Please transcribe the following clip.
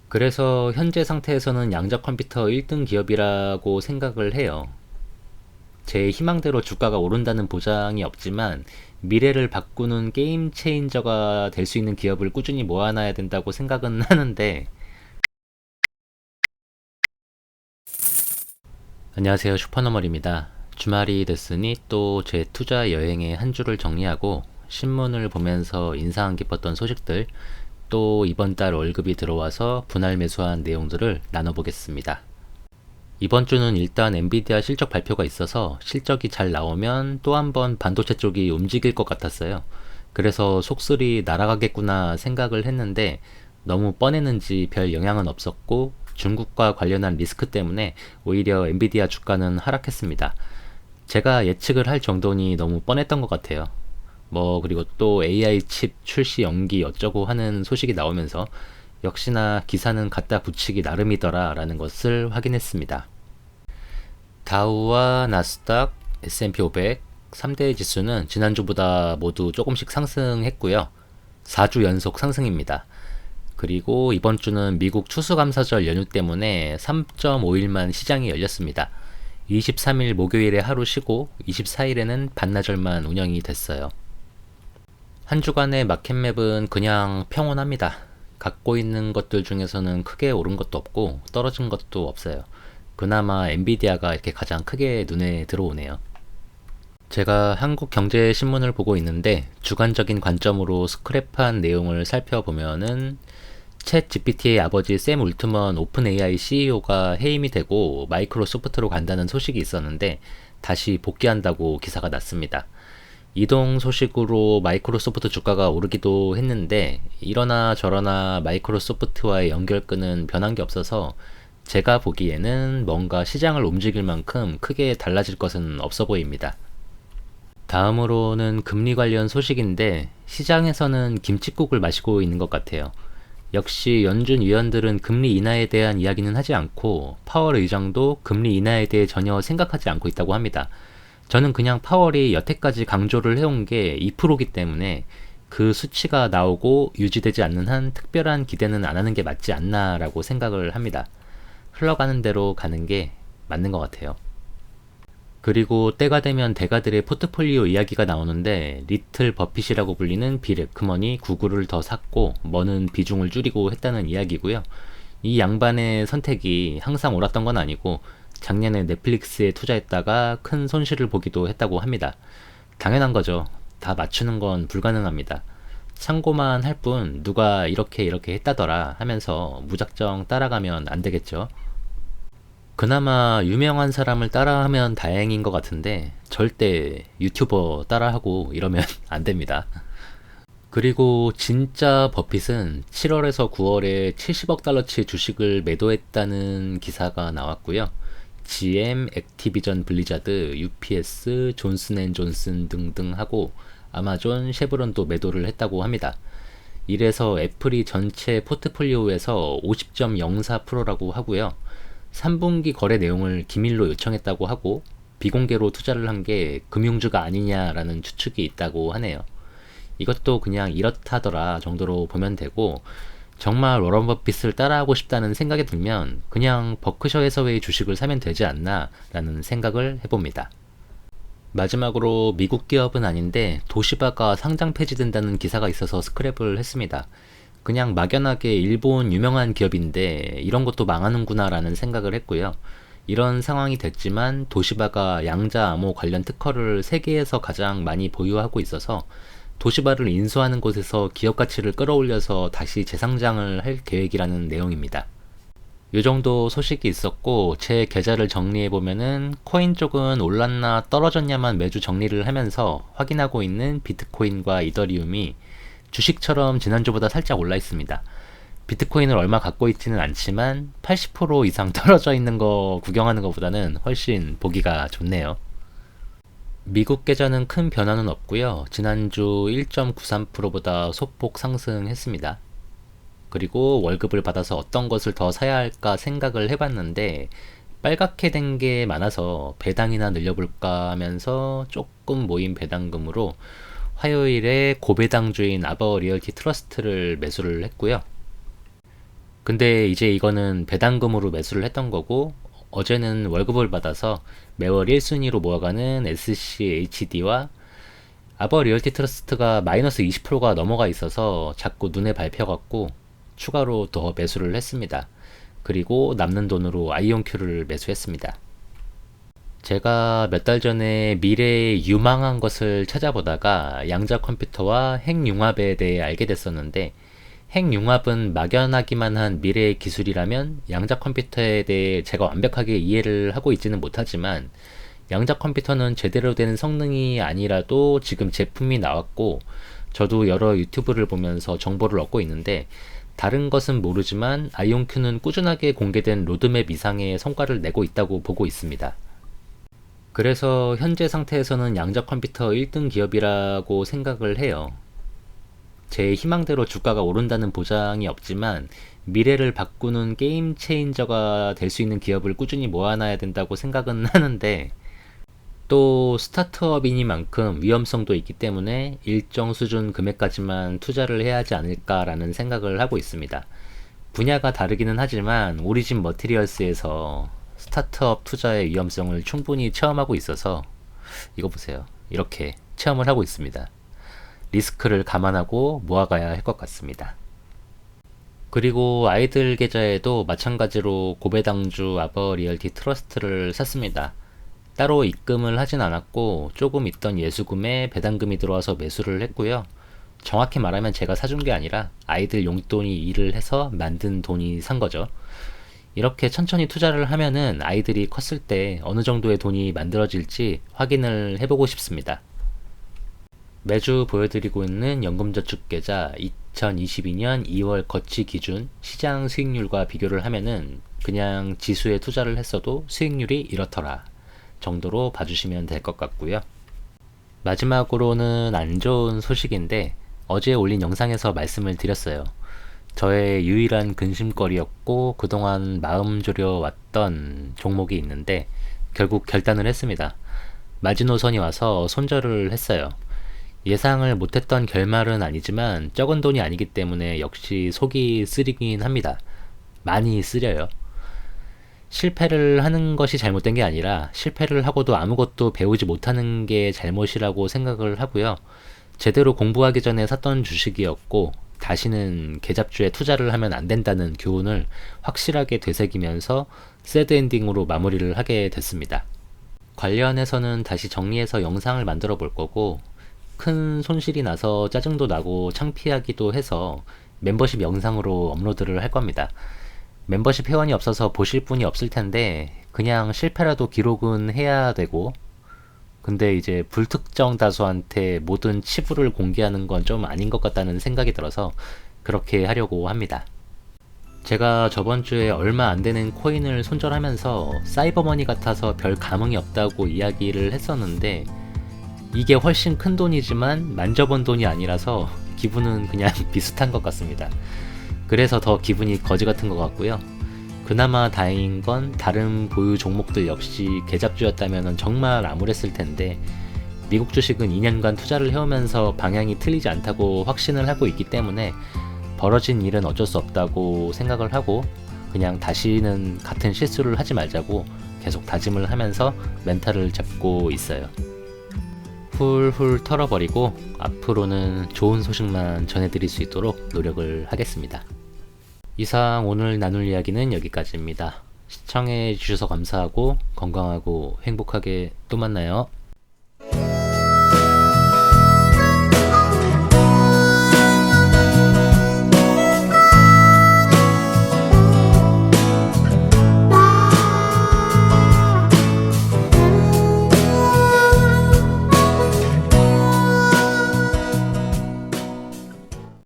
그래서 현재 상태에서는 양자 컴퓨터 1등 기업이라고 생각을 해요. 제 희망대로 주가가 오른다는 보장이 없지만 미래를 바꾸는 게임 체인저가 될 수 있는 기업을 꾸준히 모아놔야 된다고 생각은 하는데. 안녕하세요, 슈퍼너멀입니다. 주말이 됐으니 또 제 투자 여행의 한 주를 정리하고 신문을 보면서 인상 깊었던 소식들, 또 이번 달 월급이 들어와서 분할 매수한 내용들을 나눠보겠습니다. 이번 주는 일단 엔비디아 실적 발표가 있어서 실적이 잘 나오면 또 한 번 반도체 쪽이 움직일 것 같았어요. 그래서 속쓰리 날아가겠구나 생각을 했는데 너무 뻔했는지 별 영향은 없었고 중국과 관련한 리스크 때문에 오히려 엔비디아 주가는 하락했습니다. 제가 예측을 할 정도니 너무 뻔했던 것 같아요. 그리고 또 AI 칩 출시 연기 어쩌고 하는 소식이 나오면서 역시나 기사는 갖다 붙이기 나름이더라 라는 것을 확인했습니다. 다우와 나스닥, S&P 500, 3대 지수는 지난주보다 모두 조금씩 상승했고요. 4주 연속 상승입니다. 그리고 이번 주는 미국 추수감사절 연휴 때문에 3.5일만 시장이 열렸습니다. 23일 목요일에 하루 쉬고 24일에는 반나절만 운영이 됐어요. 한 주간의 마켓맵은 그냥 평온합니다. 갖고 있는 것들 중에서는 크게 오른 것도 없고 떨어진 것도 없어요. 그나마 엔비디아가 이렇게 가장 크게 눈에 들어오네요. 제가 한국경제신문을 보고 있는데 주관적인 관점으로 스크랩한 내용을 살펴보면은 챗 GPT의 아버지 샘 울트먼 오픈 AI CEO가 해임이 되고 마이크로소프트로 간다는 소식이 있었는데 다시 복귀한다고 기사가 났습니다. 이동 소식으로 마이크로소프트 주가가 오르기도 했는데 이러나 저러나 마이크로소프트와의 연결끈은 변한 게 없어서 제가 보기에는 뭔가 시장을 움직일 만큼 크게 달라질 것은 없어 보입니다. 다음으로는 금리 관련 소식인데 시장에서는 김칫국을 마시고 있는 것 같아요. 역시 연준 위원들은 금리 인하에 대한 이야기는 하지 않고 파월 의장도 금리 인하에 대해 전혀 생각하지 않고 있다고 합니다. 저는 그냥 파월이 여태까지 강조를 해온 게 2%기 때문에 그 수치가 나오고 유지되지 않는 한 특별한 기대는 안 하는 게 맞지 않나라고 생각을 합니다. 흘러가는 대로 가는 게 맞는 것 같아요. 그리고 때가 되면 대가들의 포트폴리오 이야기가 나오는데 리틀 버핏이라고 불리는 빌 에크먼이 구글을 더 샀고 머는 비중을 줄이고 했다는 이야기고요. 이 양반의 선택이 항상 옳았던 건 아니고 작년에 넷플릭스에 투자했다가 큰 손실을 보기도 했다고 합니다. 당연한 거죠. 다 맞추는 건 불가능합니다. 참고만 할 뿐 누가 이렇게 했다더라 하면서 무작정 따라가면 안 되겠죠. 그나마 유명한 사람을 따라하면 다행인 것 같은데 절대 유튜버 따라하고 이러면 안 됩니다. 그리고 진짜 버핏은 7월에서 9월에 70억 달러치 주식을 매도했다는 기사가 나왔고요. GM, 액티비전 블리자드, UPS, 존슨앤존슨 등등 하고 아마존, 쉐브론도 매도를 했다고 합니다. 이래서 애플이 전체 포트폴리오에서 50.04%라고 하고요. 3분기 거래 내용을 기밀로 요청했다고 하고 비공개로 투자를 한 게 금융주가 아니냐라는 추측이 있다고 하네요. 이것도 그냥 이렇다더라 정도로 보면 되고 정말 워런 버핏을 따라하고 싶다는 생각이 들면 그냥 버크셔 해서웨이 주식을 사면 되지 않나 라는 생각을 해봅니다. 마지막으로 미국 기업은 아닌데 도시바가 상장 폐지된다는 기사가 있어서 스크랩을 했습니다. 그냥 막연하게 일본 유명한 기업인데 이런 것도 망하는구나 라는 생각을 했고요. 이런 상황이 됐지만 도시바가 양자 암호 관련 특허를 세계에서 가장 많이 보유하고 있어서 도시바를 인수하는 곳에서 기업 가치를 끌어올려서 다시 재상장을 할 계획이라는 내용입니다. 이 정도 소식이 있었고 제 계좌를 정리해보면은 코인 쪽은 올랐나 떨어졌냐만 매주 정리를 하면서 확인하고 있는 비트코인과 이더리움이 주식처럼 지난주보다 살짝 올라 있습니다. 비트코인을 얼마 갖고 있지는 않지만 80% 이상 떨어져 있는 거 구경하는 것보다는 훨씬 보기가 좋네요. 미국 계좌는 큰 변화는 없고요. 지난주 1.93%보다 소폭 상승했습니다. 그리고 월급을 받아서 어떤 것을 더 사야 할까 생각을 해봤는데 빨갛게 된 게 많아서 배당이나 늘려볼까 하면서 조금 모인 배당금으로 화요일에 고배당주인 아버 리얼티 트러스트를 매수를 했고요. 근데 이제 이거는 배당금으로 매수를 했던 거고, 어제는 월급을 받아서 매월 1순위로 모아가는 SCHD와 아버 리얼티 트러스트가 마이너스 20%가 넘어가 있어서 자꾸 눈에 밟혀갖고 추가로 더 매수를 했습니다. 그리고 남는 돈으로 아이온큐를 매수했습니다. 제가 몇 달 전에 미래에 유망한 것을 찾아보다가 양자 컴퓨터와 핵융합에 대해 알게 됐었는데, 핵융합은 막연하기만 한 미래의 기술이라면 양자 컴퓨터에 대해 제가 완벽하게 이해를 하고 있지는 못하지만, 양자 컴퓨터는 제대로 된 성능이 아니라도 지금 제품이 나왔고, 저도 여러 유튜브를 보면서 정보를 얻고 있는데, 다른 것은 모르지만 아이온큐는 꾸준하게 공개된 로드맵 이상의 성과를 내고 있다고 보고 있습니다. 그래서 현재 상태에서는 양자 컴퓨터 1등 기업이라고 생각을 해요. 제 희망대로 주가가 오른다는 보장이 없지만 미래를 바꾸는 게임 체인저가 될 수 있는 기업을 꾸준히 모아놔야 된다고 생각은 하는데, 또 스타트업이니만큼 위험성도 있기 때문에 일정 수준 금액까지만 투자를 해야 하지 않을까라는 생각을 하고 있습니다. 분야가 다르기는 하지만 오리진 머티리얼스에서 스타트업 투자의 위험성을 충분히 체험하고 있어서, 이거 보세요. 이렇게 체험을 하고 있습니다. 리스크를 감안하고 모아가야 할 것 같습니다. 그리고 아이들 계좌에도 마찬가지로 고배당주 아버 리얼티 트러스트를 샀습니다. 따로 입금을 하진 않았고 조금 있던 예수금에 배당금이 들어와서 매수를 했고요. 정확히 말하면 제가 사준 게 아니라 아이들 용돈이 일을 해서 만든 돈이 산 거죠. 이렇게 천천히 투자를 하면은 아이들이 컸을 때 어느 정도의 돈이 만들어질지 확인을 해보고 싶습니다. 매주 보여드리고 있는 연금저축계좌 2022년 2월 거치 기준 시장 수익률과 비교를 하면은 그냥 지수에 투자를 했어도 수익률이 이렇더라 정도로 봐주시면 될 것 같고요. 마지막으로는 안 좋은 소식인데, 어제 올린 영상에서 말씀을 드렸어요. 저의 유일한 근심거리였고 그동안 마음 졸여왔던 종목이 있는데 결국 결단을 했습니다. 마지노선이 와서 손절을 했어요. 예상을 못했던 결말은 아니지만 적은 돈이 아니기 때문에 역시 속이 쓰리긴 합니다. 많이 쓰려요. 실패를 하는 것이 잘못된 게 아니라 실패를 하고도 아무것도 배우지 못하는 게 잘못이라고 생각을 하고요. 제대로 공부하기 전에 샀던 주식이었고 다시는 계잡주에 투자를 하면 안 된다는 교훈을 확실하게 되새기면서 새드 엔딩으로 마무리를 하게 됐습니다. 관련해서는 다시 정리해서 영상을 만들어 볼 거고, 큰 손실이 나서 짜증도 나고 창피하기도 해서 멤버십 영상으로 업로드를 할 겁니다. 멤버십 회원이 없어서 보실 분이 없을 텐데 그냥 실패라도 기록은 해야 되고, 근데 이제 불특정 다수한테 모든 치부를 공개하는 건 좀 아닌 것 같다는 생각이 들어서 그렇게 하려고 합니다. 제가 저번 주에 얼마 안 되는 코인을 손절하면서 사이버머니 같아서 별 감흥이 없다고 이야기를 했었는데, 이게 훨씬 큰 돈이지만 만져본 돈이 아니라서 기분은 그냥 비슷한 것 같습니다. 그래서 더 기분이 거지 같은 것 같고요. 그나마 다행인 건 다른 보유 종목들 역시 계잡주였다면 정말 암울했을 텐데, 미국 주식은 2년간 투자를 해오면서 방향이 틀리지 않다고 확신을 하고 있기 때문에 벌어진 일은 어쩔 수 없다고 생각을 하고 그냥 다시는 같은 실수를 하지 말자고 계속 다짐을 하면서 멘탈을 잡고 있어요. 훌훌 털어버리고 앞으로는 좋은 소식만 전해드릴 수 있도록 노력을 하겠습니다. 이상 오늘 나눌 이야기는 여기까지입니다. 시청해 주셔서 감사하고 건강하고 행복하게 또 만나요.